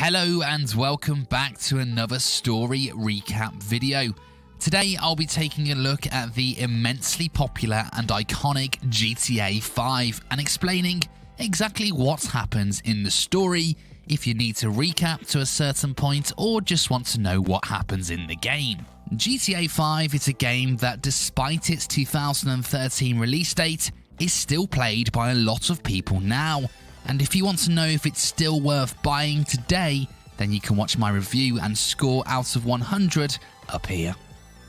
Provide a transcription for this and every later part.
Hello and welcome back to another story recap video. Today I'll be taking a look at the immensely popular and iconic GTA 5 and explaining exactly what happens in the story if you need to recap to a certain point or just want to know what happens in the game. GTA 5 is a game that, despite its 2013 release date, is still played by a lot of people now. And if you want to know if it's still worth buying today, then you can watch my review and score out of 100 up here.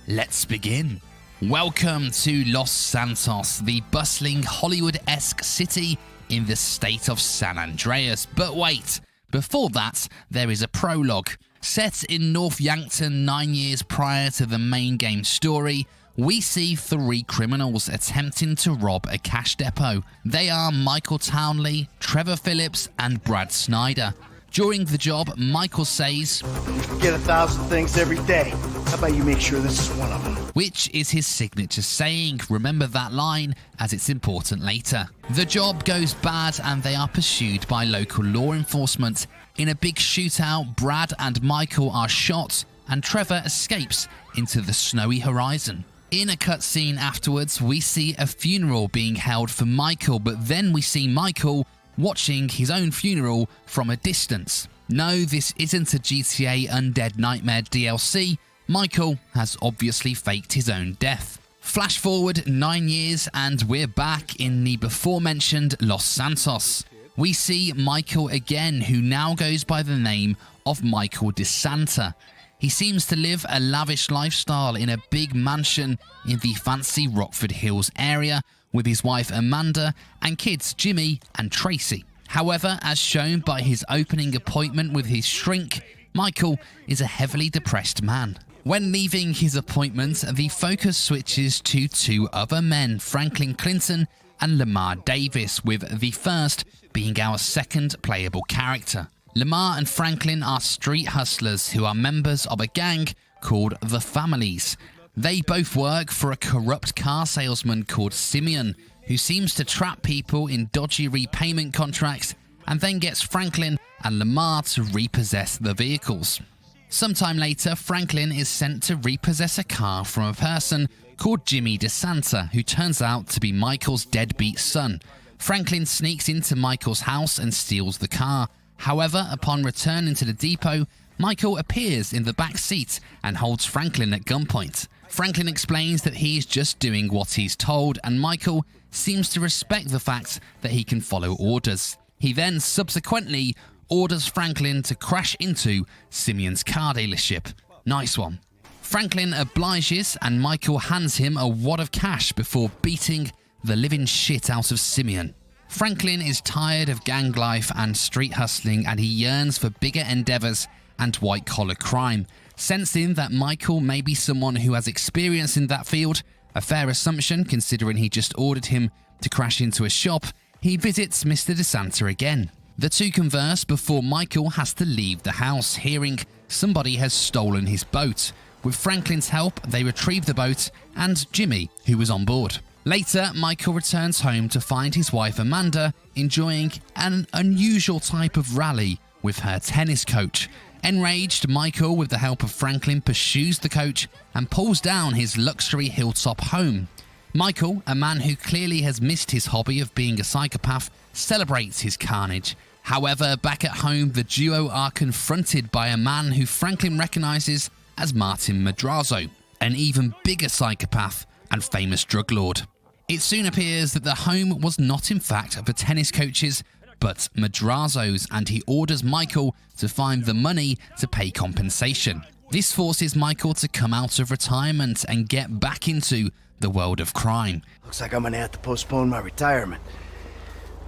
Let's begin. Welcome to Los Santos, the bustling Hollywood-esque city in the state of San Andreas. But wait, before that, there is a prologue. Set in North Yankton 9 years prior to the main game story, we see three criminals attempting to rob a cash depot. They are Michael Townley, Trevor Phillips, and Brad Snyder. During the job, Michael says, "You forget 1,000 things every day. How about you make sure this is one of them?" Which is his signature saying. Remember that line, as it's important later. The job goes bad and they are pursued by local law enforcement. In a big shootout, Brad and Michael are shot and Trevor escapes into the snowy horizon. In a cutscene afterwards, we see a funeral being held for Michael, but then we see Michael watching his own funeral from a distance. No, this isn't a GTA Undead Nightmare DLC. Michael has obviously faked his own death. Flash forward 9 years and we're back in the before-mentioned Los Santos. We see Michael again, who now goes by the name of Michael DeSanta. He seems to live a lavish lifestyle in a big mansion in the fancy Rockford Hills area with his wife Amanda and kids Jimmy and Tracy. However, as shown by his opening appointment with his shrink, Michael is a heavily depressed man. When leaving his appointment, the focus switches to two other men, Franklin Clinton and Lamar Davis, with the first being our second playable character. Lamar and Franklin are street hustlers who are members of a gang called the Families. They both work for a corrupt car salesman called Simeon, who seems to trap people in dodgy repayment contracts and then gets Franklin and Lamar to repossess the vehicles. Sometime later, Franklin is sent to repossess a car from a person called Jimmy DeSanta, who turns out to be Michael's deadbeat son. Franklin sneaks into Michael's house and steals the car. However, upon returning to the depot, Michael appears in the back seat and holds Franklin at gunpoint. Franklin explains that he's just doing what he's told, and Michael seems to respect the fact that he can follow orders. He then subsequently orders Franklin to crash into Simeon's car dealership. Nice one. Franklin obliges and Michael hands him a wad of cash before beating the living shit out of Simeon. Franklin is tired of gang life and street hustling and he yearns for bigger endeavors and white-collar crime. Sensing that Michael may be someone who has experience in that field, a fair assumption considering he just ordered him to crash into a shop, he visits Mr. DeSanta again. The two converse before Michael has to leave the house, hearing somebody has stolen his boat. With Franklin's help, they retrieve the boat and Jimmy, who was on board. Later, Michael returns home to find his wife Amanda enjoying an unusual type of rally with her tennis coach. Enraged, Michael, with the help of Franklin, pursues the coach and pulls down his luxury hilltop home. Michael, a man who clearly has missed his hobby of being a psychopath, celebrates his carnage. However, back at home, the duo are confronted by a man who Franklin recognizes as Martin Madrazo, an even bigger psychopath and famous drug lord. It soon appears that the home was not in fact the tennis coach's, but Madrazo's, and he orders Michael to find the money to pay compensation. This forces Michael to come out of retirement and get back into the world of crime. Looks like I'm gonna have to postpone my retirement.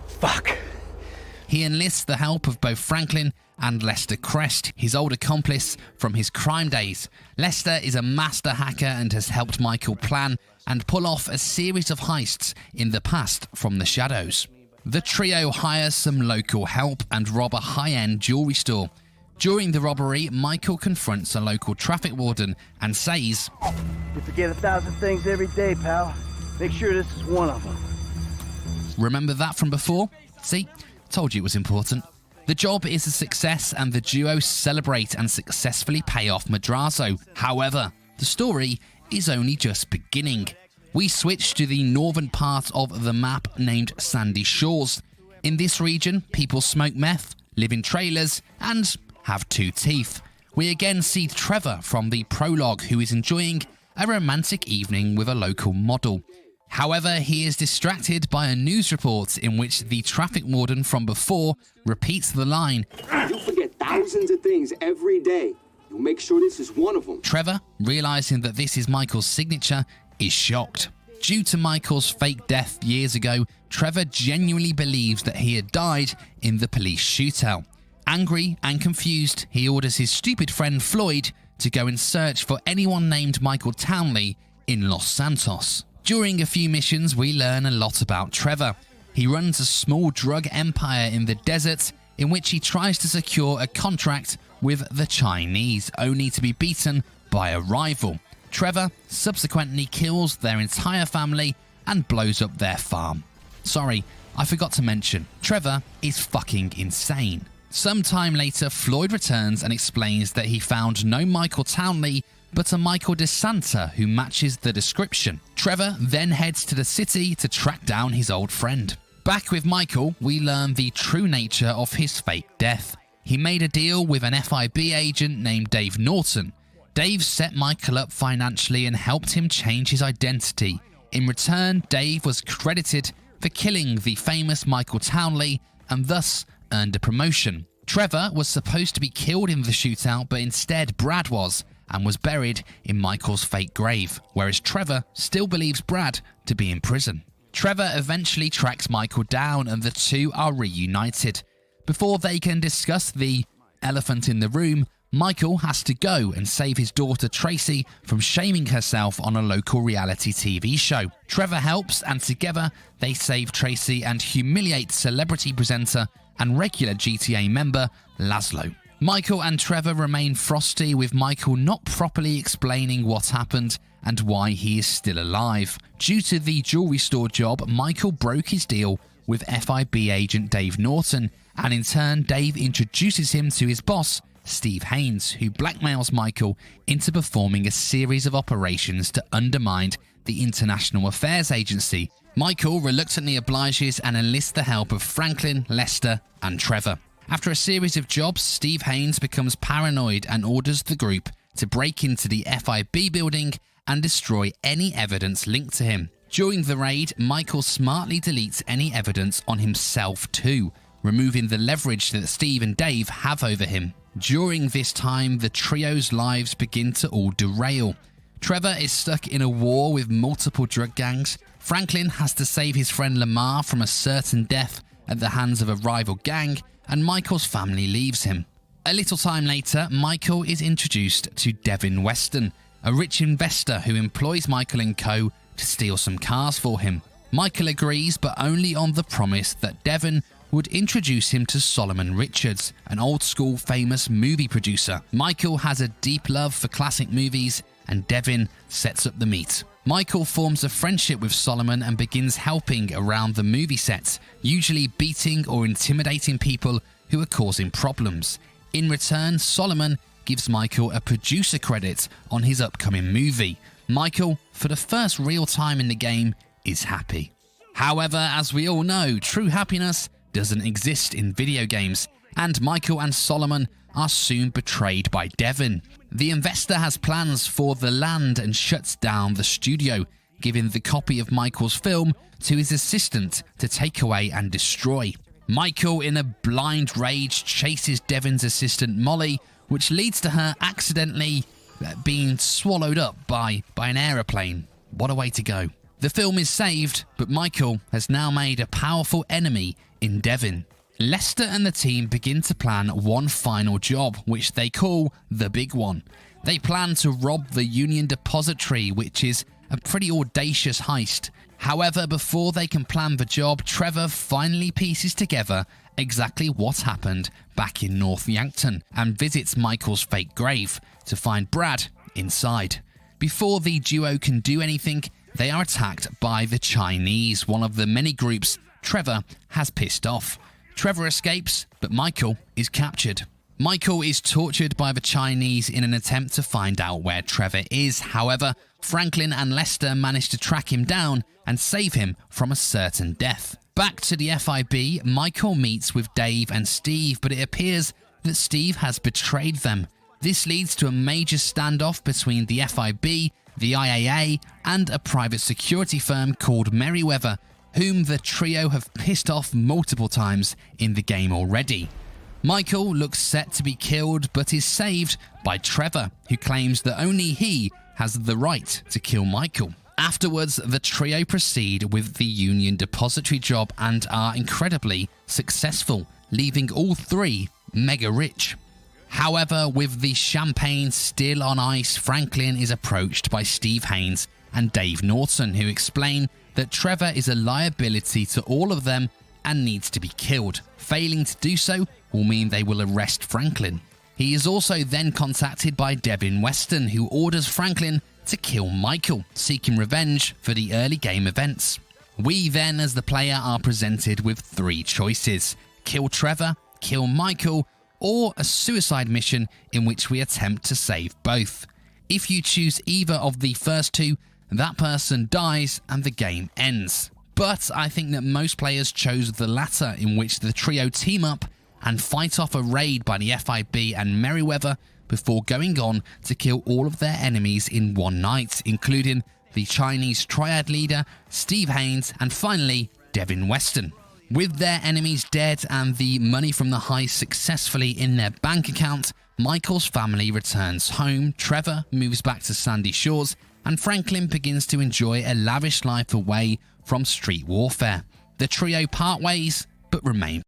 Fuck. He enlists the help of both Franklin and Lester Crest, his old accomplice from his crime days. Lester is a master hacker and has helped Michael plan and pull off a series of heists in the past from the shadows. The trio hire some local help and rob a high-end jewelry store. During the robbery, Michael confronts a local traffic warden and says, "You forget 1,000 things every day, pal. Make sure this is one of them." Remember that from before? See? Told you it was important. The job is a success and the duo celebrate and successfully pay off Madrazo. However, the story is only just beginning. We switch to the northern part of the map named Sandy Shores. In this region, people smoke meth, live in trailers, and have 2 teeth. We again see Trevor from the prologue, who is enjoying a romantic evening with a local model. However, he is distracted by a news report in which the traffic warden from before repeats the line, "You forget thousands of things every day. You'll make sure this is one of them." Trevor, realizing that this is Michael's signature, is shocked. Due to Michael's fake death years ago, Trevor genuinely believes that he had died in the police shootout. Angry and confused, he orders his stupid friend Floyd to go and search for anyone named Michael Townley in Los Santos. During a few missions, we learn a lot about Trevor. He runs a small drug empire in the desert in which he tries to secure a contract with the Chinese, only to be beaten by a rival. Trevor subsequently kills their entire family and blows up their farm. Sorry, I forgot to mention, Trevor is fucking insane. Sometime later, Floyd returns and explains that he found no Michael Townley, but a Michael DeSanta who matches the description. Trevor then heads to the city to track down his old friend. Back with Michael, we learn the true nature of his fake death. He made a deal with an FIB agent named Dave Norton. Dave set Michael up financially and helped him change his identity. In return, Dave was credited for killing the famous Michael Townley and thus earned a promotion. Trevor was supposed to be killed in the shootout, but instead Brad was, and was buried in Michael's fake grave, whereas Trevor still believes Brad to be in prison. Trevor eventually tracks Michael down and the two are reunited. Before they can discuss the elephant in the room, Michael has to go and save his daughter Tracy from shaming herself on a local reality TV show. Trevor helps, and together they save Tracy and humiliate celebrity presenter and regular GTA member Laszlo. Michael and Trevor remain frosty, with Michael not properly explaining what happened and why he is still alive. Due to the jewelry store job, Michael broke his deal with FIB agent Dave Norton, and in turn Dave introduces him to his boss, Steve Haynes, who blackmails Michael into performing a series of operations to undermine the International Affairs Agency. Michael reluctantly obliges and enlists the help of Franklin, Lester, and Trevor. After a series of jobs, Steve Haynes becomes paranoid and orders the group to break into the FIB building and destroy any evidence linked to him. During the raid, Michael smartly deletes any evidence on himself too, removing the leverage that Steve and Dave have over him. During this time, the trio's lives begin to all derail. Trevor is stuck in a war with multiple drug gangs. Franklin has to save his friend Lamar from a certain death at the hands of a rival gang, and Michael's family leaves him. A little time later, Michael is introduced to Devin Weston, a rich investor who employs Michael and co. to steal some cars for him. Michael agrees, but only on the promise that Devin would introduce him to Solomon Richards, an old-school famous movie producer. Michael has a deep love for classic movies, and Devin sets up the meet. Michael forms a friendship with Solomon and begins helping around the movie sets, usually beating or intimidating people who are causing problems. In return, Solomon gives Michael a producer credit on his upcoming movie. Michael, for the first real time in the game, is happy. However, as we all know, true happiness doesn't exist in video games, and Michael and Solomon are soon betrayed by Devin. The investor has plans for the land and shuts down the studio, giving the copy of Michael's film to his assistant to take away and destroy. Michael, in a blind rage, chases Devin's assistant Molly, which leads to her accidentally being swallowed up by an aeroplane. What a way to go. The film is saved, but Michael has now made a powerful enemy in Devin. Lester and the team begin to plan one final job, which they call the Big One. They plan to rob the Union Depository, which is a pretty audacious heist. However, before they can plan the job, Trevor finally pieces together exactly what happened back in North Yankton and visits Michael's fake grave to find Brad inside. Before the duo can do anything, they are attacked by the Chinese, one of the many groups Trevor has pissed off. Trevor escapes, but Michael is captured. Michael is tortured by the Chinese in an attempt to find out where Trevor is. However, Franklin and Lester manage to track him down and save him from a certain death. Back to the FIB, Michael meets with Dave and Steve, but it appears that Steve has betrayed them. This leads to a major standoff between the FIB, the IAA, and a private security firm called Merryweather, whom the trio have pissed off multiple times in the game already. Michael looks set to be killed, but is saved by Trevor, who claims that only he has the right to kill Michael. Afterwards, the trio proceed with the Union Depository job and are incredibly successful, leaving all three mega rich. However, with the champagne still on ice, Franklin is approached by Steve Haynes and Dave Norton, who explain that Trevor is a liability to all of them and needs to be killed. Failing to do so will mean they will arrest Franklin. He is also then contacted by Devin Weston, who orders Franklin to kill Michael, seeking revenge for the early game events. We then, as the player, are presented with three choices: kill Trevor, kill Michael, or a suicide mission in which we attempt to save both. If you choose either of the first two, that person dies and the game ends. But I think that most players chose the latter, in which the trio team up and fight off a raid by the FIB and Merryweather before going on to kill all of their enemies in one night, including the Chinese triad leader, Steve Haynes, and finally, Devin Weston. With their enemies dead and the money from the heist successfully in their bank account, Michael's family returns home, Trevor moves back to Sandy Shores, and Franklin begins to enjoy a lavish life away from street warfare. The trio part ways, but remain